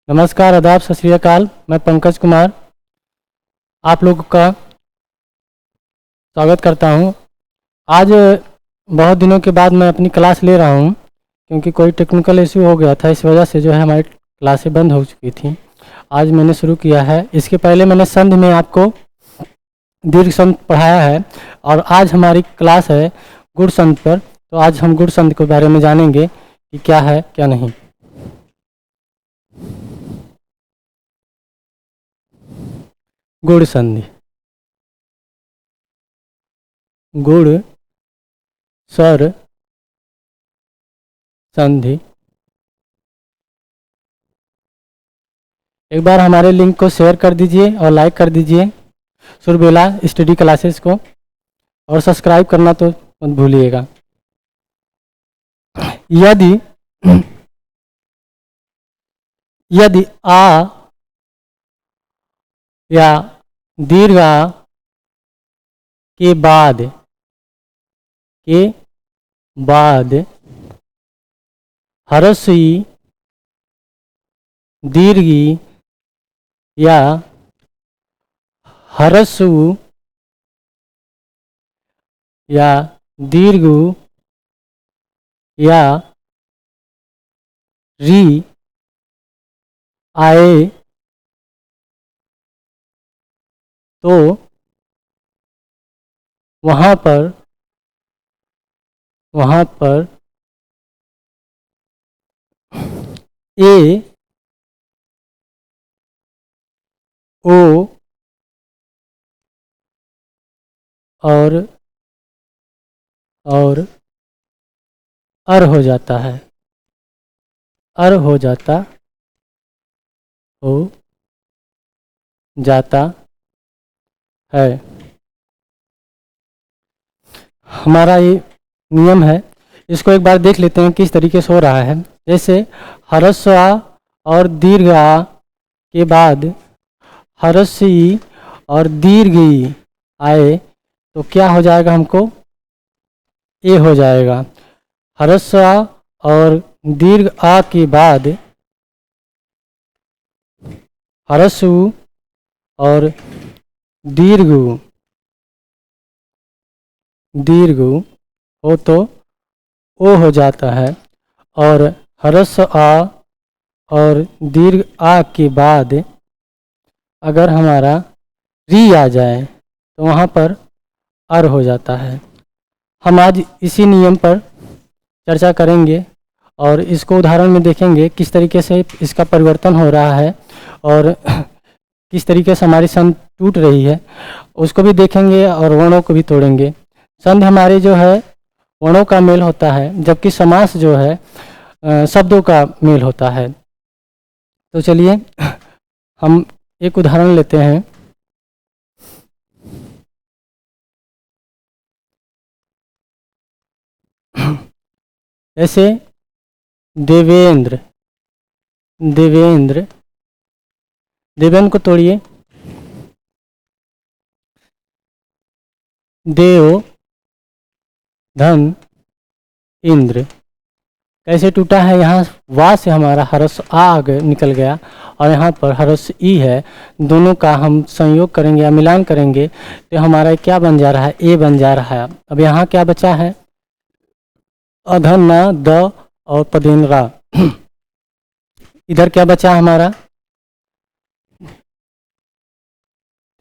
नमस्कार, आदाब, सत श्री अकाल। मैं पंकज कुमार आप लोगों का स्वागत करता हूं। आज बहुत दिनों के बाद मैं अपनी क्लास ले रहा हूं क्योंकि कोई टेक्निकल इशू हो गया था। इस वजह से जो है हमारी क्लासें बंद हो चुकी थी। आज मैंने शुरू किया है। इसके पहले मैंने संधि में आपको दीर्घ संधि पढ़ाया है और आज हमारी क्लास है गुण संधि पर। तो आज हम गुण संधि के बारे में जानेंगे कि क्या है क्या नहीं। गुण संधि, गुण स्वर संधि। एक बार हमारे लिंक को शेयर कर दीजिए और लाइक कर दीजिए सुरबेला स्टडी क्लासेस को, और सब्सक्राइब करना तो मत भूलिएगा। यदि यदि आ या दीर्घ आ के बाद ह्रस्व ई दीर्घ ई या ह्रस्व उ या दीर्घ उ या री आए तो वहाँ पर ए ओ और अर हो जाता है। अर हो जाता है। हमारा ये नियम है, इसको एक बार देख लेते हैं किस तरीके से हो रहा है। जैसे ह्रस्व आ और दीर्घ आ के बाद ह्रस्व ई और दीर्घ ई आए तो क्या हो जाएगा, हमको ए हो जाएगा। ह्रस्व आ और दीर्घ आ के बाद ह्रस्व उ और दीर्घ उ हो तो ओ हो जाता है। और ह्रस्व आ और दीर्घ आ के बाद अगर हमारा री आ जाए तो वहाँ पर अर हो जाता है। हम आज इसी नियम पर चर्चा करेंगे और इसको उदाहरण में देखेंगे किस तरीके से इसका परिवर्तन हो रहा है और किस तरीके से हमारी संधि टूट रही है उसको भी देखेंगे और वर्णों को भी तोड़ेंगे। संधि हमारे जो है वर्णों का मेल होता है, जबकि समास जो है शब्दों का मेल होता है। तो चलिए हम एक उदाहरण लेते हैं। ऐसे देवेंद्र को तोड़िए। देव धन इंद्र कैसे टूटा है, यहाँ वा से हमारा ह्रस्व आ निकल गया और यहाँ पर ह्रस्व ई है। दोनों का हम संयोग करेंगे या मिलान करेंगे तो हमारा क्या बन जा रहा है, ए बन जा रहा है। अब यहाँ क्या बचा है, अधन न द और पदेन रा। इधर क्या बचा हमारा,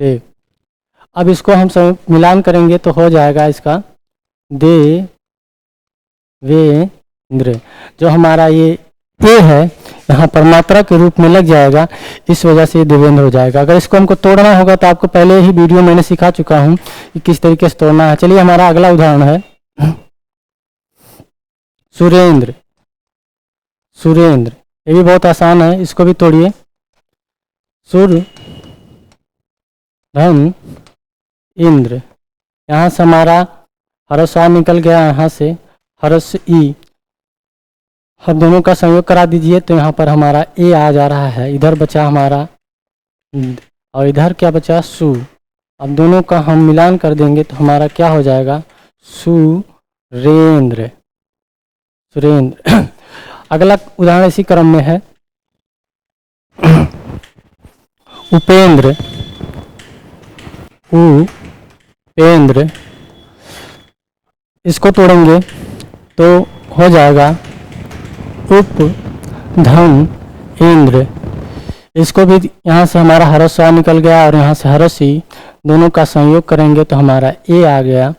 देव। अब इसको हम सब मिलान करेंगे तो हो जाएगा इसका देवेंद्र। जो हमारा ये ए है यहाँ पर मात्रा के रूप में लग जाएगा, इस वजह से देवेंद्र हो जाएगा। अगर इसको हमको तोड़ना होगा तो आपको पहले ही वीडियो मैंने सिखा चुका हूँ कि किस तरीके से तोड़ना है। चलिए हमारा अगला उदाहरण है सुरेंद्र। ये भी बहुत आसान है, इसको भी तोड़िए। सुर धन इंद्र, यहाँ से हमारा ह्रस्व आ निकल गया, यहाँ से ह्रस्व ई। हम दोनों का संयोग करा दीजिए तो यहाँ पर हमारा ए आ जा रहा है। इधर बचा हमारा और इधर क्या बचा, सु। अब दोनों का हम मिलान कर देंगे तो हमारा क्या हो जाएगा, सुरेंद्र। अगला उदाहरण इसी क्रम में है। उपेंद्र, उपेंद्र, इसको तोड़ेंगे तो हो जाएगा उप धन इंद्र। इसको भी यहाँ से हमारा हरस आ निकल गया और यहाँ से हरस ई, दोनों का संयोग करेंगे तो हमारा ए आ गया।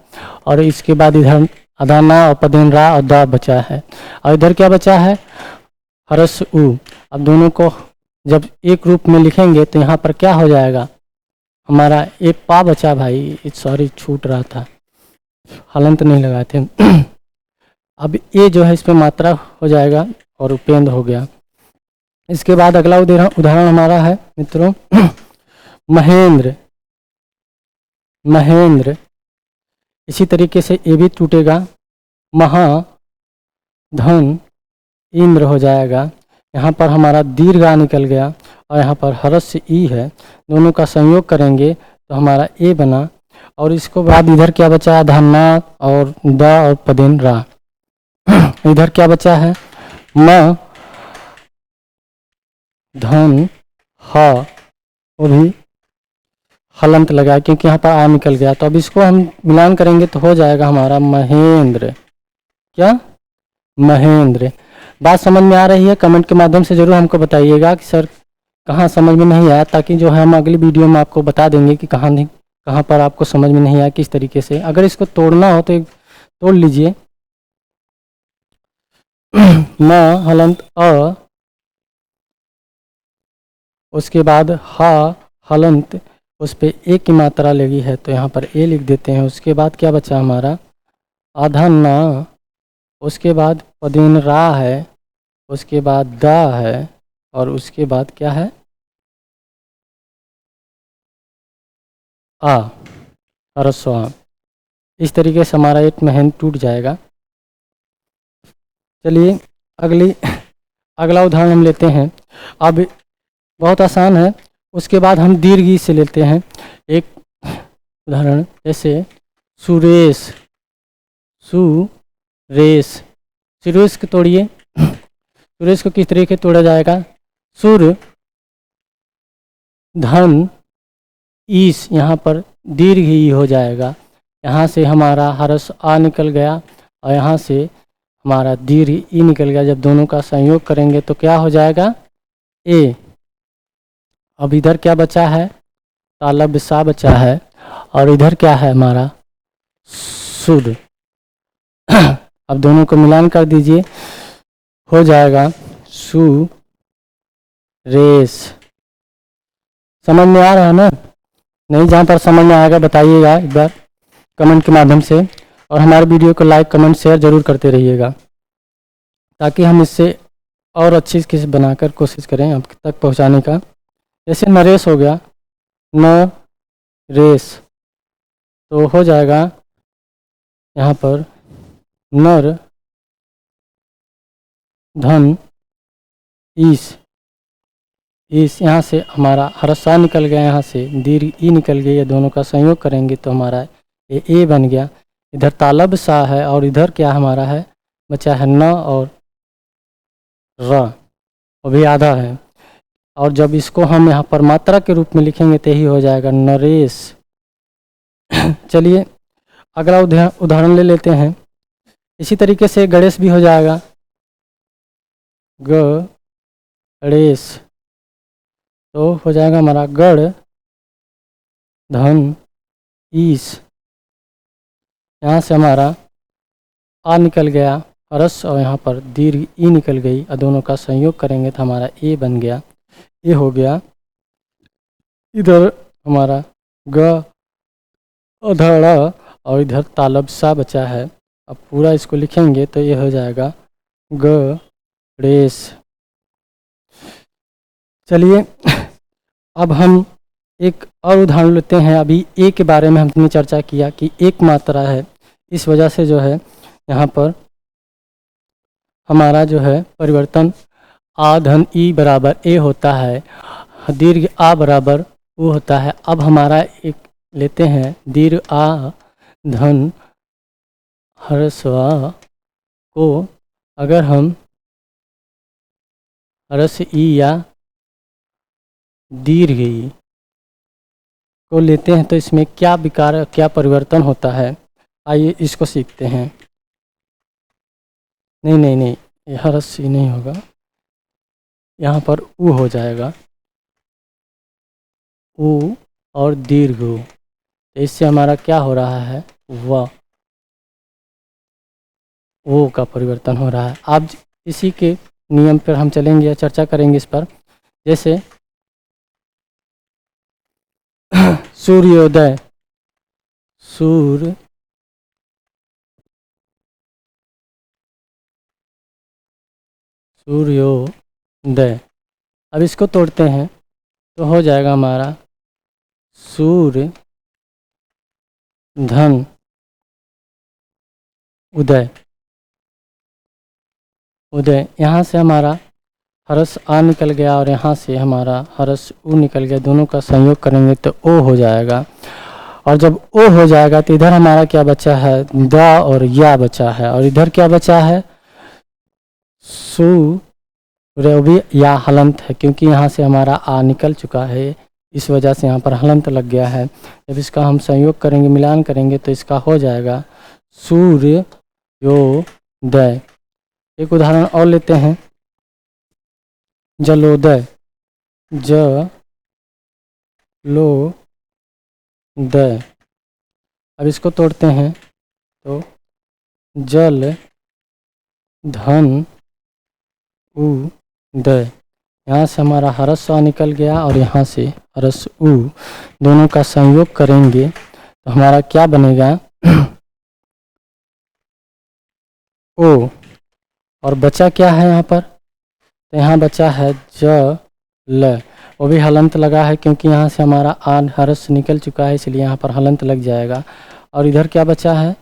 और इसके बाद इधर अदाना और पदेन रा और दा बचा है, और इधर क्या बचा है, हरस उ। अब दोनों को जब एक रूप में लिखेंगे तो यहाँ पर क्या हो जाएगा, हमारा एक पा बचा भाई, सॉरी छूट रहा था, हलंत नहीं लगाए थे। अब ये जो है इस पर मात्रा हो जाएगा और उपेंद्र हो गया। इसके बाद अगला उदाहरण हमारा है मित्रों महेंद्र, महेंद्र। इसी तरीके से ये भी टूटेगा, महा धन इंद्र हो जाएगा। यहाँ पर हमारा दीर्घ आ निकल गया और यहाँ पर हरस से ई है, दोनों का संयोग करेंगे तो हमारा ए बना। और इसको बाद इधर क्या बचा है, धन्ना और द और पदेन रा। इधर क्या बचा है, म धन ह, वो भी हलंत लगा क्योंकि यहाँ पर आ निकल गया। तो अब इसको हम मिलान करेंगे तो हो जाएगा हमारा महेंद्र। क्या, महेंद्र। बात समझ में आ रही है? कमेंट के माध्यम से जरूर हमको बताइएगा कि सर कहाँ समझ में नहीं आया, ताकि जो है हम अगली वीडियो में आपको बता देंगे कि कहाँ पर आपको समझ में नहीं आया, किस तरीके से। अगर इसको तोड़ना हो तो एक तोड़ लीजिए। म हलंत अ, उसके बाद हा हलंत, उस पर ए की मात्रा लगी है तो यहाँ पर ए लिख देते हैं। उसके बाद क्या बचा हमारा, आधा ना, उसके बाद पदीन रा है, उसके बाद दा है, और उसके बाद क्या है, आ, हरस्वा। इस तरीके से हमारा एक महेंद्र टूट जाएगा। चलिए अगला उदाहरण हम लेते हैं। अब बहुत आसान है। उसके बाद हम दीर्घ ई से लेते हैं एक उदाहरण, जैसे सुरेश, सुरेश। सुरेश को तोड़िए। सुरेश को किस तरीके तोड़ा जाएगा, सुर धन ईस, यहाँ पर दीर्घ ही हो जाएगा। यहाँ से हमारा हरस आ निकल गया और यहाँ से हमारा दीर्घ ई निकल गया। जब दोनों का संयोग करेंगे तो क्या हो जाएगा, ए। अब इधर क्या बचा है, तालब सा बचा है, और इधर क्या है हमारा सुर। अब दोनों को मिलान कर दीजिए, हो जाएगा सु रेस। समझ में आ रहा है ना? नहीं, जहाँ पर समझ में आएगा बताइएगा एक बार कमेंट के माध्यम से, और हमारे वीडियो को लाइक कमेंट शेयर जरूर करते रहिएगा, ताकि हम इससे और अच्छी चीज़ बनाकर कोशिश करें आप तक पहुँचाने का। जैसे नरेश हो गया, न रेस, तो हो जाएगा यहाँ पर नर धन ईस। यहाँ से हमारा हरसा निकल गया, यहाँ से दीर्घ ई निकल गई, ये दोनों का संयोग करेंगे तो हमारा ये ए बन गया। इधर तालब सा है और इधर क्या हमारा है, बचा है न और र, अभी आधा है। और जब इसको हम यहाँ पर मात्रा के रूप में लिखेंगे तो यही हो जाएगा नरेश। चलिए अगला उदाहरण ले लेते हैं। इसी तरीके से गणेश भी हो जाएगा, गणेश, तो हो जाएगा हमारा गढ़ धन ईस। यहाँ से हमारा आ निकल गया रस और यहाँ पर दीर्घ ई निकल गई, और दोनों का संयोग करेंगे तो हमारा ए बन गया। ये हो गया। इधर हमारा ग अधड़ा और इधर तालब सा बचा है। अब पूरा इसको लिखेंगे तो ये हो जाएगा गणेश। चलिए अब हम एक और उदाहरण लेते हैं। अभी ए के बारे में हमने चर्चा किया कि एक मात्रा है, इस वजह से जो है यहाँ पर हमारा जो है परिवर्तन आ धन ई बराबर ए होता है, दीर्घ आ बराबर वो होता है। अब हमारा एक लेते हैं दीर्घ आ धन हरस्वा को अगर हम हरस ई या दीर्घ ई को लेते हैं तो इसमें क्या विकार, क्या परिवर्तन होता है, आइए इसको सीखते हैं। नहीं नहीं नहीं, ये ह्रस्व ई नहीं होगा, यहाँ पर ऊ हो जाएगा, ऊ और दीर्घ ऊ। तो इससे हमारा क्या हो रहा है, व ओ का परिवर्तन हो रहा है। अब इसी के नियम पर हम चलेंगे या चर्चा करेंगे इस पर। जैसे सूर्योदय, सूर्योदय, अब इसको तोड़ते हैं तो हो जाएगा हमारा सूर्य धन उदय, उदय, यहाँ से हमारा हरस आ निकल गया और यहाँ से हमारा हरस ऊ निकल गया, दोनों का संयोग करेंगे तो ओ हो जाएगा। और जब ओ हो जाएगा तो इधर हमारा क्या बचा है, द और या बचा है, और इधर क्या बचा है, सु, वो भी या हलंत है, क्योंकि यहाँ से हमारा आ निकल चुका है, इस वजह से यहाँ पर हलंत लग गया है। जब इसका हम संयोग करेंगे, मिलान करेंगे तो इसका हो जाएगा सूर्योदय। एक उदाहरण और लेते हैं, जलोदय, जलोदय। अब इसको तोड़ते हैं तो जल धन उदय, यहाँ से हमारा हरस आ निकल गया और यहाँ से हरस उ, दोनों का संयोग करेंगे तो हमारा क्या बनेगा, ओ। और बचा क्या है यहाँ पर, तो यहाँ बचा है ज ल, वो भी हलंत लगा है क्योंकि यहाँ से हमारा आन हरस निकल चुका है, इसलिए यहाँ पर हलंत लग जाएगा। और इधर क्या बचा है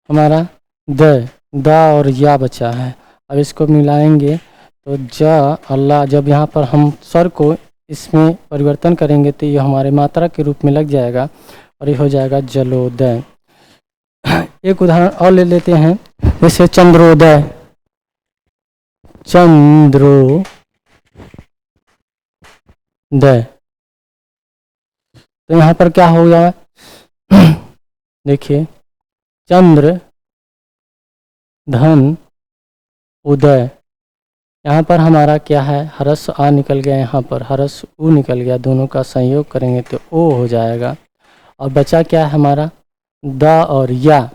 हमारा द और या बचा है। अब इसको मिलाएंगे तो ज अल्लाह, जब यहाँ पर हम स्वर को इसमें परिवर्तन करेंगे तो ये हमारे मात्रा के रूप में लग जाएगा और ये हो जाएगा जलोदय। एक उदाहरण और ले लेते हैं, जैसे चंद्रोदय, चंद्रोदय, तो यहाँ पर क्या हो गया, देखिए चंद्र धन उदय, यहाँ पर हमारा क्या है, हरस आ निकल गया, यहाँ पर हरस उ निकल गया, दोनों का संयोग करेंगे तो ओ हो जाएगा। और बचा क्या है हमारा, द और या,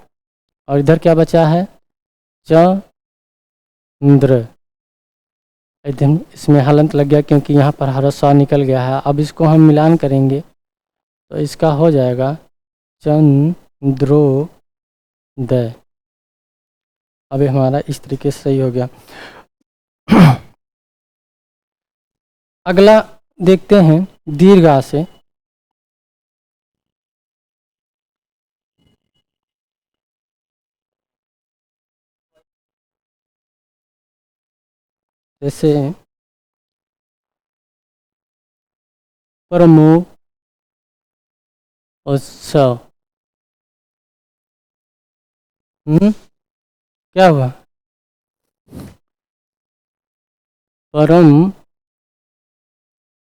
और इधर क्या बचा है चंद्र, एकदम इसमें हलंत लग गया क्योंकि यहाँ पर हरस आ निकल गया है। अब इसको हम मिलान करेंगे तो इसका हो जाएगा चंद्रोदय। अभी हमारा इस तरीके से सही हो गया। अगला देखते हैं दीर्घ से, जैसे परमो उत्सव, क्या हुआ, परम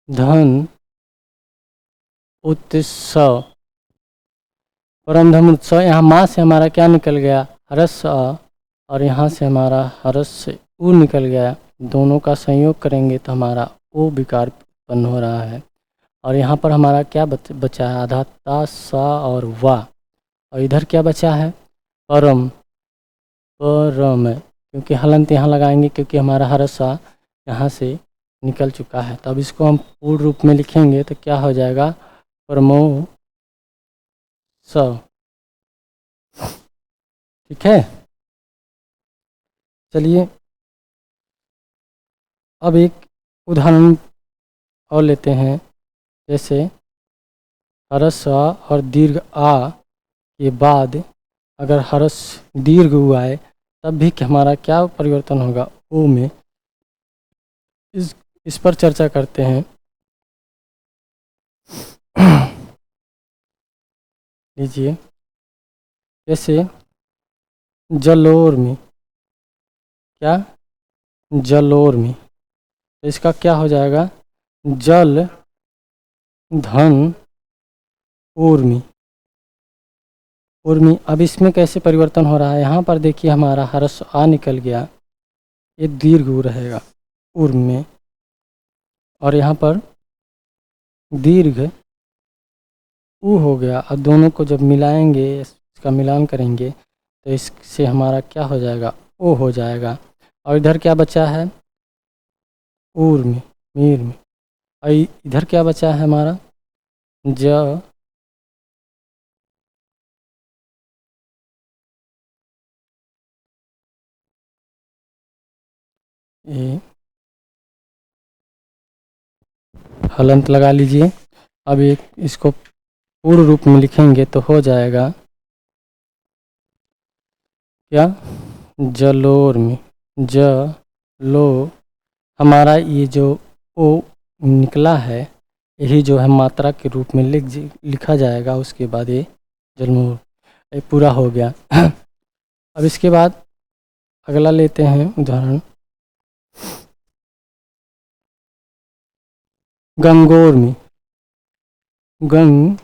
धन उत्सव, परम धन उत्सव, यहाँ माँ से हमारा क्या निकल गया, हरस आ, और यहाँ से हमारा हरस से उ निकल गया, दोनों का संयोग करेंगे तो हमारा ओ विकार उत्पन्न हो रहा है। और यहाँ पर हमारा क्या बचा है, आधा ता सा और वा, और इधर क्या बचा है परम, परम, क्योंकि हलंत यहाँ लगाएंगे क्योंकि हमारा हरसा यहाँ से निकल चुका है। तो अब इसको हम पूर्ण रूप में लिखेंगे तो क्या हो जाएगा, परमो स, ठीक है। चलिए अब एक उदाहरण और लेते हैं, जैसे हरस आ और दीर्घ आ के बाद अगर हरस दीर्घ उ आए तब भी हमारा क्या परिवर्तन होगा, ओ में। इस पर चर्चा करते हैं। लीजिए, जैसे जलोर में, क्या जलोर में, तो इसका क्या हो जाएगा, जल धन ऊर्मी। ऊर्मी, अब इसमें कैसे परिवर्तन हो रहा है, यहाँ पर देखिए हमारा हर्ष आ निकल गया, ये दीर्घ ऊ रहेगा उर्म में, और यहाँ पर दीर्घ ऊ हो गया। अब दोनों को जब मिलाएंगे, इसका मिलान करेंगे तो इससे हमारा क्या हो जाएगा, ओ हो जाएगा। और इधर क्या बचा है, ऊर्म मीर्म। और इधर क्या बचा है हमारा, ज ए, हलंत लगा लीजिए। अब एक इसको पूर्ण रूप में लिखेंगे तो हो जाएगा क्या, जलोर्मी। ज लो, हमारा ये जो ओ निकला है, यही जो है मात्रा के रूप में लिखा जाएगा। उसके बाद ये जलमूर, ये पूरा हो गया। अब इसके बाद अगला लेते हैं उदाहरण, गंगोर्मी। गंगोर्मी,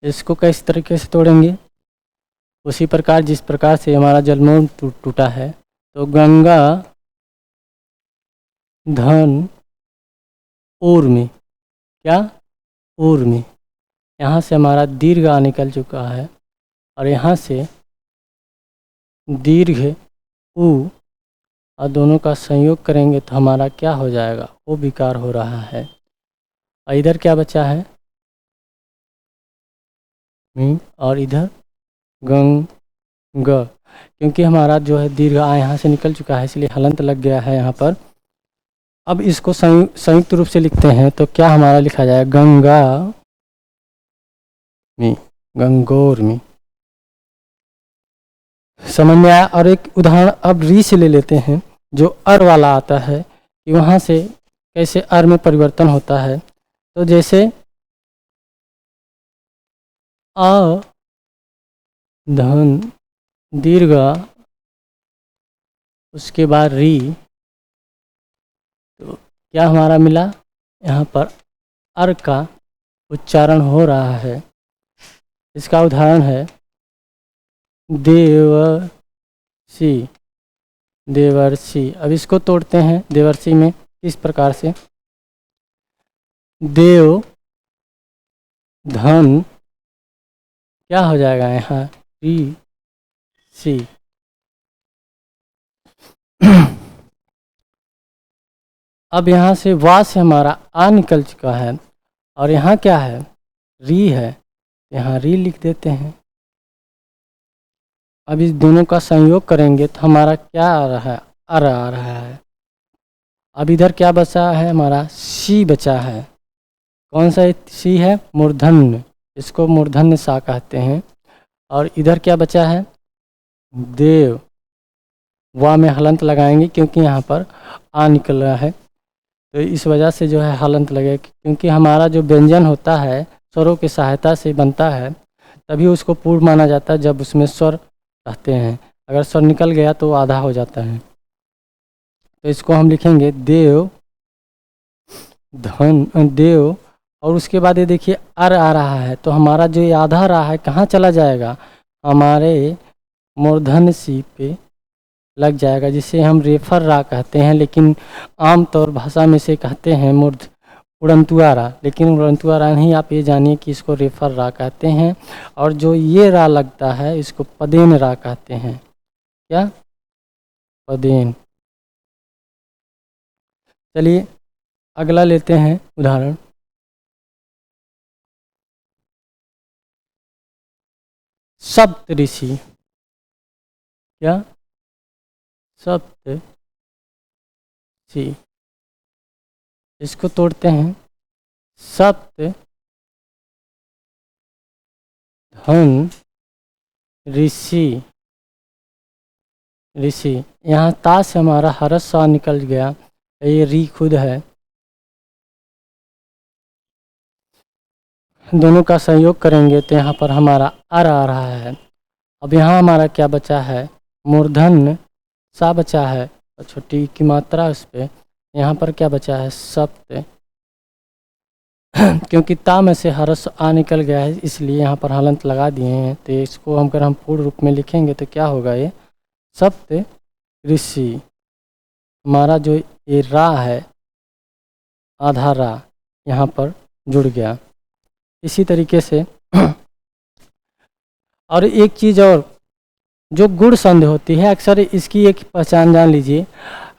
इसको किस तरीके से तोड़ेंगे, उसी प्रकार जिस प्रकार से हमारा जलमूल टूटा है। तो गंगा धन ऊर्मी, क्या, ऊर्मी। यहाँ से हमारा दीर्घ आ निकल चुका है, और यहाँ से दीर्घ ऊ, और दोनों का संयोग करेंगे तो हमारा क्या हो जाएगा, वो विकार हो रहा है। और इधर क्या बचा है, और इधर गंग ग, क्योंकि हमारा जो है दीर्घ आ यहाँ से निकल चुका है, इसलिए हलंत लग गया है यहाँ पर। अब इसको संयुक्त रूप से लिखते हैं तो क्या हमारा लिखा जाए, गंगा मी, गंगोर मी। समझ में आया। और एक उदाहरण अब री से ले लेते हैं, जो अर वाला आता है, कि वहाँ से कैसे अर में परिवर्तन होता है। तो जैसे अ धन दीर्घ, उसके बाद री, तो क्या हमारा मिला, यहाँ पर अर का उच्चारण हो रहा है। इसका उदाहरण है देवर्षि, देवर्षि। अब इसको तोड़ते हैं देवर्षि में इस प्रकार से, देव धन, क्या हो जाएगा यहाँ, री सी। अब यहाँ से वा से हमारा आ निकल चुका है, और यहाँ क्या है, री है, यहाँ री लिख देते हैं। अब इस दोनों का संयोग करेंगे तो हमारा क्या आ रहा है, अर आ रहा है। अब इधर क्या बचा है, हमारा सी बचा है। कौन सा सी है, मूर्धन्य, इसको मूर्धन्य सा कहते हैं। और इधर क्या बचा है, देव, वा में हलंत लगाएंगे क्योंकि यहाँ पर आ निकल रहा है, तो इस वजह से जो है हलंत लगे, क्योंकि हमारा जो व्यंजन होता है स्वरों की सहायता से बनता है, तभी उसको पूर्ण माना जाता है जब उसमें स्वर रहते हैं। अगर स्वर निकल गया तो आधा हो जाता है। तो इसको हम लिखेंगे देव धन, देव, और उसके बाद ये देखिए अर आ रहा है, तो हमारा जो ये आधा रहा है कहाँ चला जाएगा, हमारे मूर्धन्य सी पे लग जाएगा, जिसे हम रेफर रा कहते हैं, लेकिन आमतौर भाषा में से कहते हैं उड़ंतुआ रा, लेकिन उड़ंतुआ रा नहीं, आप ये जानिए कि इसको रेफर रा कहते हैं। और जो ये रा लगता है इसको पदेन रा कहते हैं, क्या, पदेन। चलिए अगला लेते हैं उदाहरण, सप्तऋषि, क्या, सप्तऋषि। इसको तोड़ते हैं, सप्त धन ऋषि, ऋषि। यहाँ ता से हमारा हरस सा निकल गया, ये री खुद है, दोनों का संयोग करेंगे तो यहाँ पर हमारा अर आ रहा है। अब यहाँ हमारा क्या बचा है, मूर्धन्य सा बचा है, छोटी की मात्रा उस पर, यहाँ पर क्या बचा है सप्त। क्योंकि ता में से हरस आ निकल गया है इसलिए यहाँ पर हलंत लगा दिए हैं। तो इसको हम अगर हम पूर्ण रूप में लिखेंगे तो क्या होगा, ये सप्त ऋषि। हमारा जो ये रा है आधा रा यहाँ पर जुड़ गया। इसी तरीके से और एक चीज़ और, जो गुण संधि होती है अक्सर इसकी एक पहचान जान लीजिए।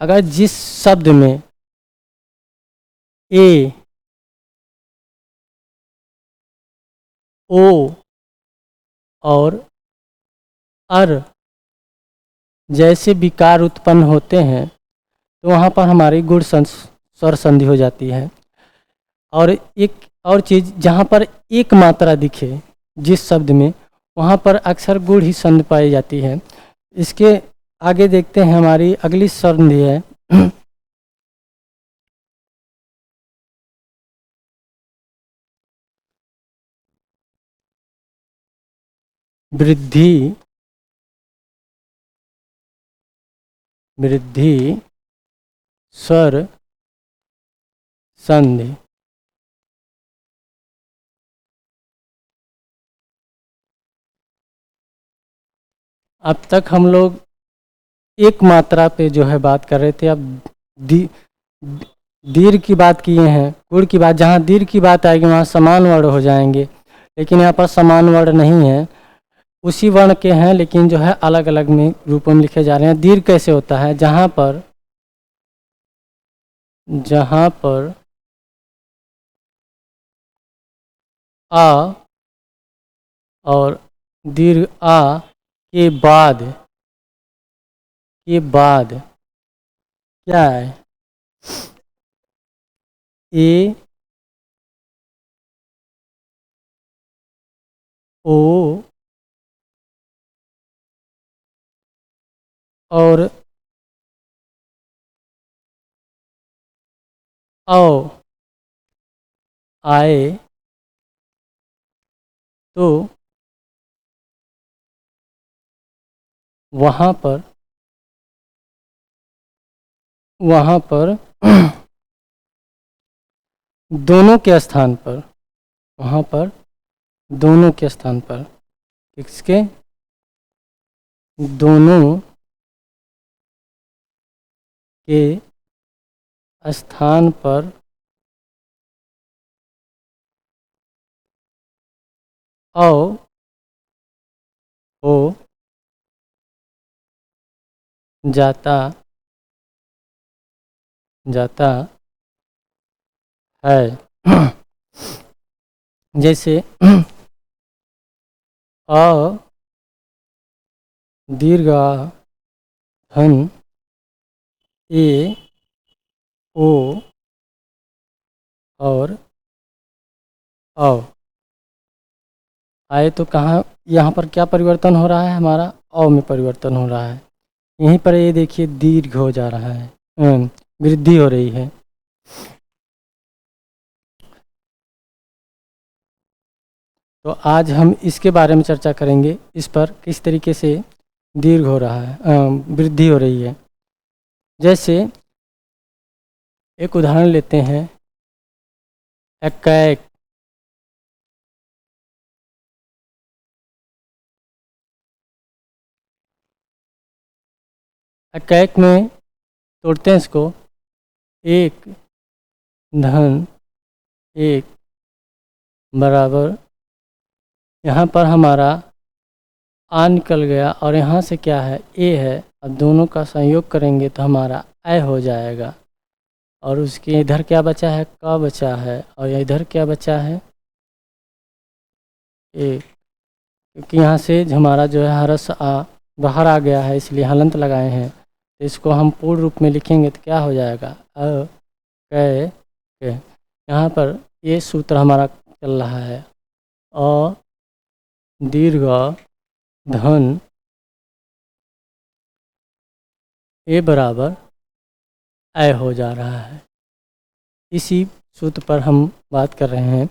अगर जिस शब्द में ए, ओ और अर जैसे विकार उत्पन्न होते हैं तो वहाँ पर हमारी गुण स्वर संधि हो जाती है। और एक और चीज़, जहाँ पर एक मात्रा दिखे जिस शब्द में, वहाँ पर अक्सर गुण ही संधि पाई जाती है। इसके आगे देखते हैं, हमारी अगली संधि है वृद्धि। वृद्धि स्वर संधि। अब तक हम लोग एक मात्रा पे जो है बात कर रहे थे, अब दीर्घ की बात किए हैं, गुण की बात। जहाँ दीर्घ की बात आएगी वहाँ समान वर्ण हो जाएंगे, लेकिन यहाँ पर समान वर्ण नहीं है, उसी वर्ण के हैं लेकिन जो है अलग अलग में रूपों में लिखे जा रहे हैं। दीर्घ कैसे होता है, जहाँ पर आ और दीर्घ आ के बाद क्या है, ए, ओ और औ आए तो वहाँ पर दोनों के स्थान पर, वहाँ पर दोनों के स्थान पर, किसके, दोनों के स्थान पर औ हो जाता है। जैसे अ दीर्घ धन, ए, ओ और औ आए तो कहाँ, यहाँ पर क्या परिवर्तन हो रहा है, हमारा औ में परिवर्तन हो रहा है। यहीं पर ये देखिए दीर्घ हो जा रहा है, वृद्धि हो रही है। तो आज हम इसके बारे में चर्चा करेंगे, इस पर किस तरीके से दीर्घ हो रहा है, वृद्धि हो रही है। जैसे एक उदाहरण लेते हैं, एकैक। एकैक में तोड़ते हैं इसको, एक धन एक बराबर, यहाँ पर हमारा आ निकल गया और यहाँ से क्या है, ए है। अब दोनों का संयोग करेंगे तो हमारा ऐ हो जाएगा। और उसके इधर क्या बचा है, क बचा है, और इधर क्या बचा है, ए। क्योंकि यहाँ से हमारा जो है हरस आ बाहर आ गया है इसलिए हलंत लगाए हैं। तो इसको हम पूर्ण रूप में लिखेंगे तो क्या हो जाएगा, अ कै के। यहाँ पर ये सूत्र हमारा चल रहा है, अ दीर्घ धन ए बराबर ऐ हो जा रहा है। इसी सूत्र पर हम बात कर रहे हैं।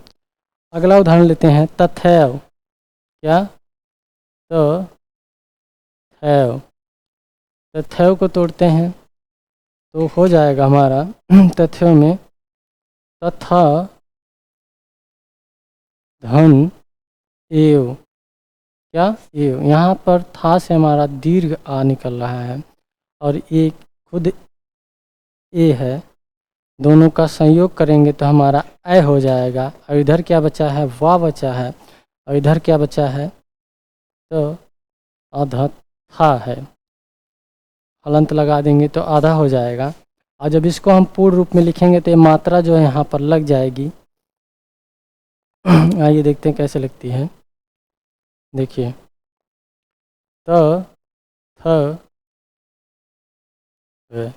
अगला उदाहरण लेते हैं, तथैव। क्या, तो थैव। तथैव को तोड़ते हैं, तो हो जाएगा हमारा तथ्यों में तथा धन एव, क्या एव, यहाँ पर था से हमारा दीर्घ आ निकल रहा है और ये खुद ए है। दोनों का संयोग करेंगे तो हमारा ए हो जाएगा और इधर क्या बचा है, वा बचा है और इधर क्या बचा है, तो आधा था है। हलंत लगा देंगे तो आधा हो जाएगा। और जब इसको हम पूर्ण रूप में लिखेंगे तो ये मात्रा जो है यहाँ पर लग जाएगी। आइए देखते हैं कैसे लगती है। देखिए त थ व,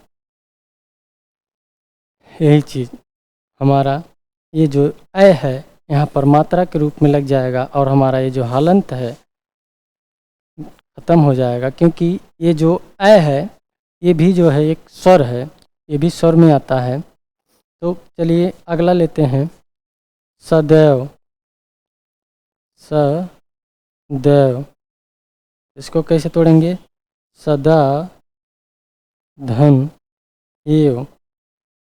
यही चीज़ हमारा ये जो ए है यहाँ पर मात्रा के रूप में लग जाएगा और हमारा ये जो हलंत है ख़त्म हो जाएगा, क्योंकि ये जो ए है ये भी जो है एक स्वर है, ये भी स्वर में आता है। तो चलिए अगला लेते हैं, सदैव। सदैव, इसको कैसे तोड़ेंगे, सदा धन एव,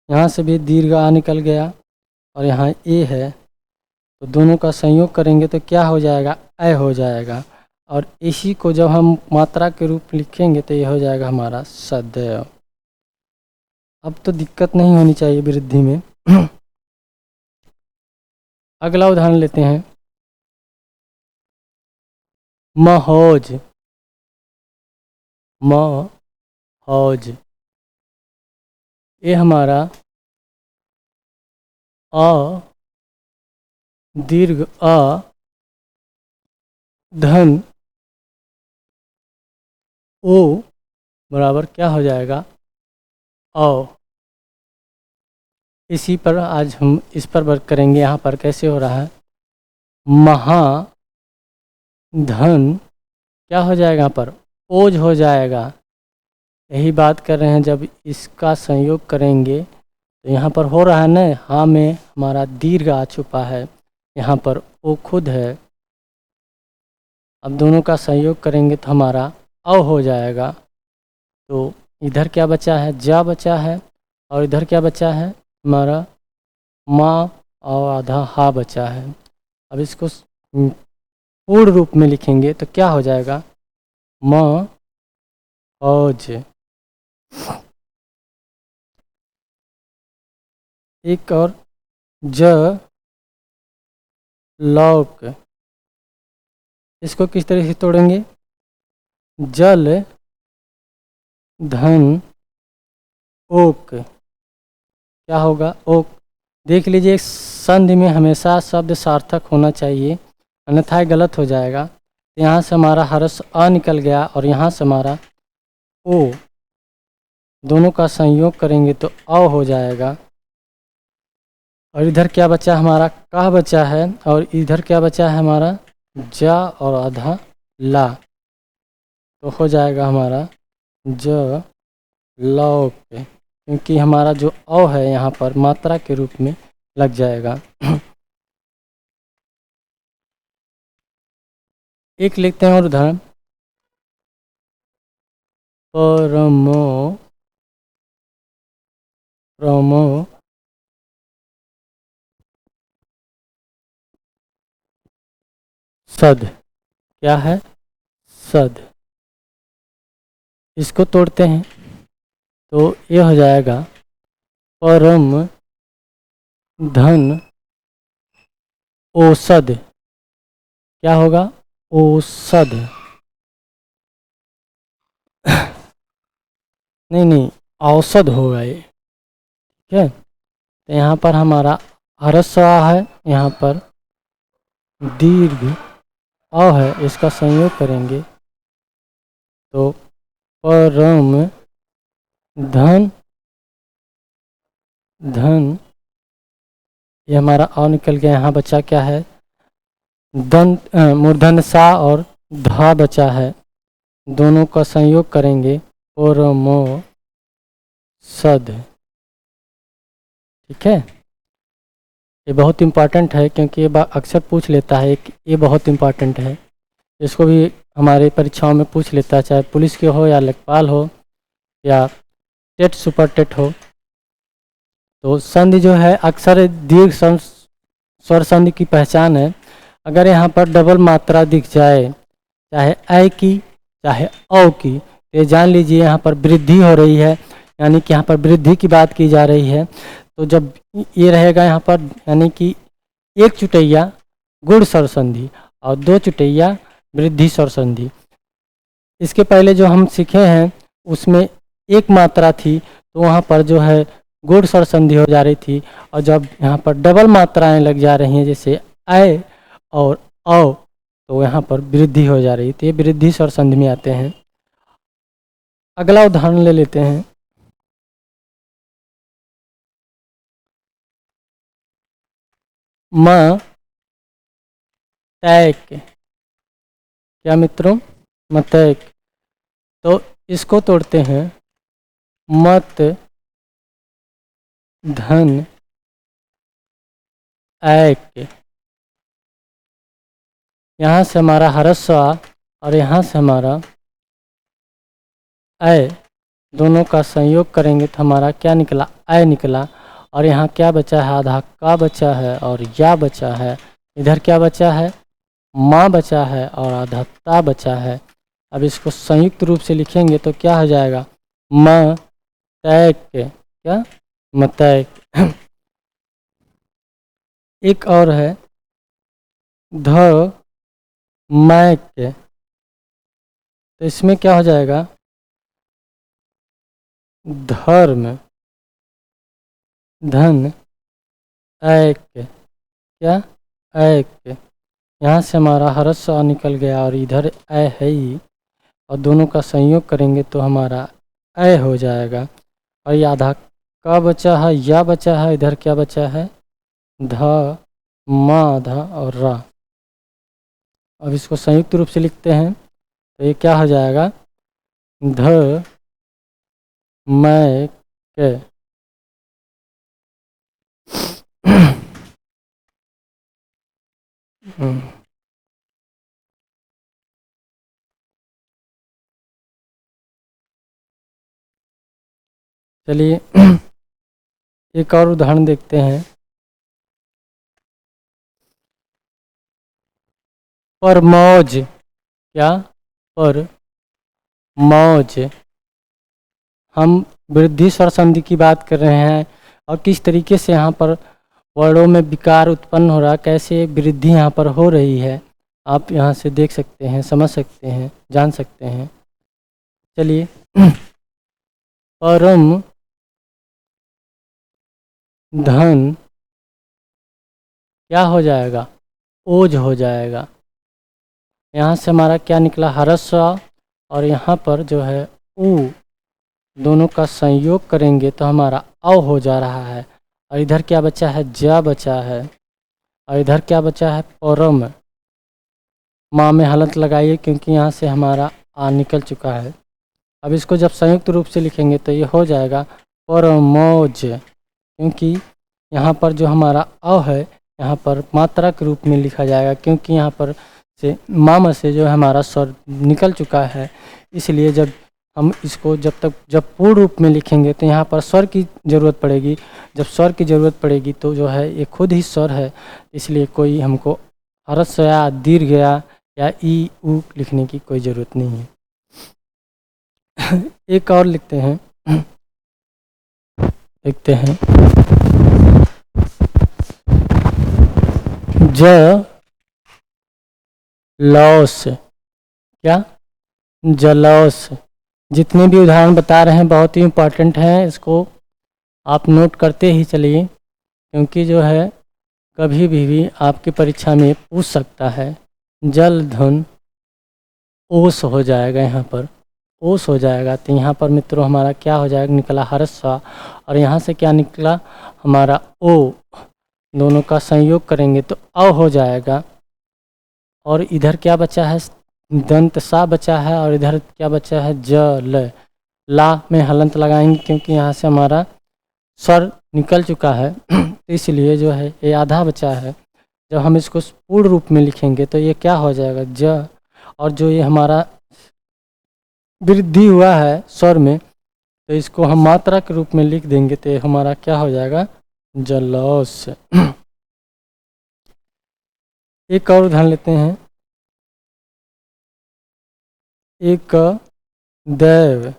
यहाँ से भी दीर्घ आ निकल गया और यहाँ ए है, तो दोनों का संयोग करेंगे तो क्या हो जाएगा, ए हो जाएगा। और इसी को जब हम मात्रा के रूप लिखेंगे तो ये हो जाएगा हमारा सदैव। अब तो दिक्कत नहीं होनी चाहिए वृद्धि में। अगला उदाहरण लेते हैं, महौज। महौज, ये हमारा अ दीर्घ अ धन ओ बराबर क्या हो जाएगा, औ। इसी पर आज हम इस पर वर्क करेंगे। यहाँ पर कैसे हो रहा है, महा धन क्या हो जाएगा, यहाँ पर ओज हो जाएगा। यही बात कर रहे हैं, जब इसका संयोग करेंगे तो यहाँ पर हो रहा है ना, हाँ में हमारा दीर्घ आ छुपा है, यहाँ पर ओ खुद है। अब दोनों का संयोग करेंगे तो हमारा अ हो जाएगा। तो इधर क्या बचा है, जा बचा है और इधर क्या बचा है, हमारा माँ और आधा हा बचा है। अब इसको पूर्ण रूप में लिखेंगे तो क्या हो जाएगा, म औज। एक और ज लौक, इसको किस तरह से तोड़ेंगे, जल धन ओक, क्या होगा, ओक। देख लीजिए संधि में हमेशा शब्द सार्थक होना चाहिए, अन्यथा गलत हो जाएगा। यहाँ से हमारा हर्ष अ निकल गया और यहाँ से हमारा ओ, दोनों का संयोग करेंगे तो अ हो जाएगा। और इधर क्या बचा, हमारा कह बचा है और इधर क्या बचा है, हमारा जा और आधा ला, तो हो जाएगा हमारा ज लौक, क्योंकि हमारा जो अ है यहाँ पर मात्रा के रूप में लग जाएगा। एक लिखते हैं और उदाहरण, परमो प्रमो सद, क्या है, सद। इसको तोड़ते हैं तो ये हो जाएगा परम धन औसद, क्या होगा, औसद। नहीं औसद होगा ये, ठीक है। तो यहाँ पर हमारा हरस आ है, यहाँ पर दीर्घ अ है, इसका संयोग करेंगे तो परम धन धन, ये हमारा अ निकल गया। यहाँ बचा क्या है, दंत मूर्धन सा और धा बचा है, दोनों का संयोग करेंगे परमो सद, ठीक है। ये बहुत इम्पॉर्टेंट है क्योंकि ये अक्सर पूछ लेता है, ये बहुत इम्पॉर्टेंट है। इसको भी हमारे परीक्षाओं में पूछ लेता है, चाहे पुलिस के हो या लेखपाल हो या टेट सुपर टेट हो। तो संधि जो है अक्सर दीर्घ स्वर संधि की पहचान है। अगर यहाँ पर डबल मात्रा दिख जाए, चाहे ऐ की चाहे औ की, तो ये जान लीजिए यहाँ पर वृद्धि हो रही है, यानी कि यहाँ पर वृद्धि की बात की जा रही है। तो जब ये रहेगा यहाँ पर, यानी कि एक चुटैया गुण स्वर संधि और दो चुटैया वृद्धि स्वर संधि। इसके पहले जो हम सीखे हैं उसमें एक मात्रा थी, तो वहाँ पर जो है गुण स्वर संधि हो जा रही थी, और जब यहाँ पर डबल मात्राएं लग जा रही हैं जैसे ऐ और औ, तो यहाँ पर वृद्धि हो जा रही थी, ये वृद्धि स्वर संधि में आते हैं। अगला उदाहरण ले लेते हैं। म तैक, क्या मित्रों, मतैक। तो इसको तोड़ते हैं, मत धन ऐक। यहाँ से हमारा ह्रस्व आ और यहाँ से हमारा ऐ, दोनों का संयोग करेंगे तो हमारा क्या निकला, ऐ निकला। और यहाँ क्या बचा है, आधा का बचा है और या बचा है। इधर क्या बचा है, माँ बचा है और आधा ता बचा है। अब इसको संयुक्त रूप से लिखेंगे तो क्या हो जाएगा, म तैक, क्या, मतैक। एक और है ध मैक, तो इसमें क्या हो जाएगा, धर्म धन ऐक, क्या, ऐक। यहाँ से हमारा ह्रस्व आ निकल गया और इधर ऐ है ही, और दोनों का संयोग करेंगे तो हमारा ऐ हो जाएगा। और ये आधा का बचा है, या बचा है, इधर क्या बचा है, ध मा आधा और रा। अब इसको संयुक्त रूप से लिखते हैं तो ये क्या हो जाएगा, ध मै के। चलिए एक और उदाहरण देखते हैं। पर मौज, क्या, पर मौज। हम वृद्धि स्वर संधि की बात कर रहे हैं और किस तरीके से यहाँ पर वर्णों में विकार उत्पन्न हो रहा, कैसे वृद्धि यहाँ पर हो रही है, आप यहाँ से देख सकते हैं, समझ सकते हैं, जान सकते हैं। चलिए परम धन क्या हो जाएगा, ओज हो जाएगा। यहाँ से हमारा क्या निकला, ह्रस्व, और यहाँ पर जो है ऊ, दोनों का संयोग करेंगे तो हमारा औ हो जा रहा है। और इधर क्या बचा है, जा बचा है, और इधर क्या बचा है, परम। माँ में हलंत लगाइए क्योंकि यहाँ से हमारा आ निकल चुका है। अब इसको जब संयुक्त रूप से लिखेंगे तो ये हो जाएगा परमौज, क्योंकि यहाँ पर जो हमारा अ है यहाँ पर मात्रा के रूप में लिखा जाएगा, क्योंकि यहाँ पर से माम से जो है हमारा स्वर निकल चुका है। इसलिए जब हम इसको जब पूर्ण रूप में लिखेंगे तो यहाँ पर स्वर की ज़रूरत पड़ेगी। जब स्वर की ज़रूरत पड़ेगी तो जो है ये खुद ही स्वर है, इसलिए कोई हमको ह्रस्व या दीर्घ या ई ऊ लिखने की कोई ज़रूरत नहीं है। एक और लिखते हैं, ज लौस, क्या, जलौस। जितने भी उदाहरण बता रहे हैं बहुत ही इम्पोर्टेंट हैं, इसको आप नोट करते ही चलिए, क्योंकि जो है कभी भी आपकी परीक्षा में पूछ सकता है। जल धन ओस हो जाएगा, यहाँ पर ओस हो जाएगा, तो यहाँ पर मित्रों हमारा क्या हो जाएगा, निकला ह्रस्व, और यहाँ से क्या निकला हमारा ओ, दोनों का संयोग करेंगे तो अ हो जाएगा। और इधर क्या बचा है, दंत सा बचा है, और इधर क्या बचा है, जल। ला में हलंत लगाएंगे क्योंकि यहाँ से हमारा स्वर निकल चुका है, तो इसलिए जो है ये आधा बचा है। जब हम इसको पूर्ण रूप में लिखेंगे तो ये क्या हो जाएगा, ज। और जो ये हमारा वृद्धि हुआ है स्वर में, तो इसको हम मात्रा के रूप में लिख देंगे तो हमारा क्या हो जाएगा, जलौस। एक और उदाहरण लेते हैं, एक दैव,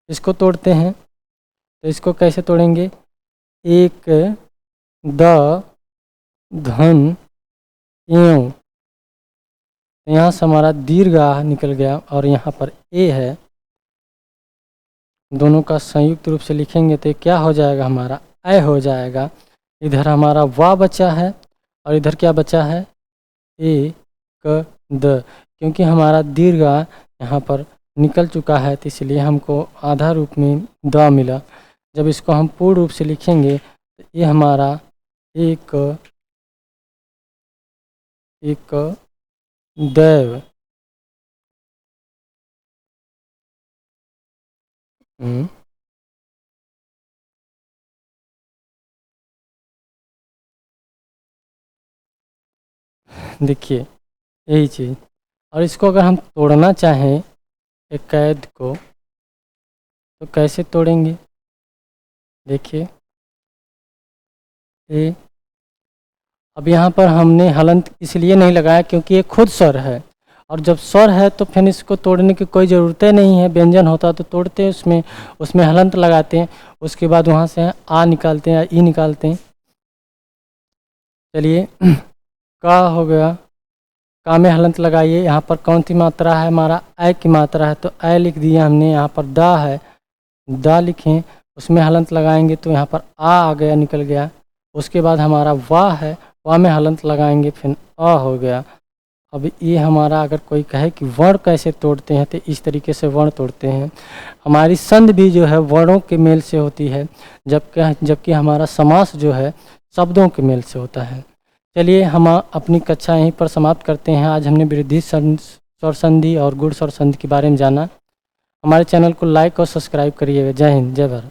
इसको तोड़ते हैं तो इसको कैसे तोड़ेंगे, एक द धन एव, यहाँ से हमारा दीर्घ आ निकल गया और यहाँ पर ए है, दोनों का संयुक्त रूप से लिखेंगे तो क्या हो जाएगा, हमारा ए हो जाएगा। इधर हमारा वा बचा है और इधर क्या बचा है, ए क द, क्योंकि हमारा दीर्घ आ यहाँ पर निकल चुका है तो इसलिए हमको आधा रूप में द मिला। जब इसको हम पूर्ण रूप से लिखेंगे तो ये हमारा एक दैव देखिए यही चीज़। और इसको अगर हम तोड़ना चाहें एक कैद को तो कैसे तोड़ेंगे, देखिए ए, अब यहाँ पर हमने हलंत इसलिए नहीं लगाया क्योंकि ये खुद स्वर है, और जब स्वर है तो फिर इसको तोड़ने की कोई ज़रूरत नहीं है। व्यंजन होता तो तोड़ते हैं, उसमें हलंत लगाते हैं, उसके बाद वहाँ से आ निकालते हैं या ई निकालते हैं। चलिए का हो गया, का में हलंत लगाइए, यहाँ पर कौन सी मात्रा है, हमारा ए की मात्रा है तो ए लिख दिया हमने। यहाँ पर दा है, दा लिखें, उसमें हलंत लगाएंगे तो यहाँ पर आ गया, निकल गया। उसके बाद हमारा वाह है, वाह में हलंत लगाएंगे फिर अ हो गया। अब ये हमारा अगर कोई कहे कि वर्ण कैसे तोड़ते हैं तो इस तरीके से वर्ण तोड़ते हैं। हमारी संध भी जो है वर्णों के मेल से होती है, जबकि हमारा समास जो है शब्दों के मेल से होता है। चलिए हम अपनी कक्षा यहीं पर समाप्त करते हैं। आज हमने वृद्धि स्वर संधि और गुण स्वर संधि के बारे में जाना। हमारे चैनल को लाइक और सब्सक्राइब करिएगा। जय हिंद, जय भारत।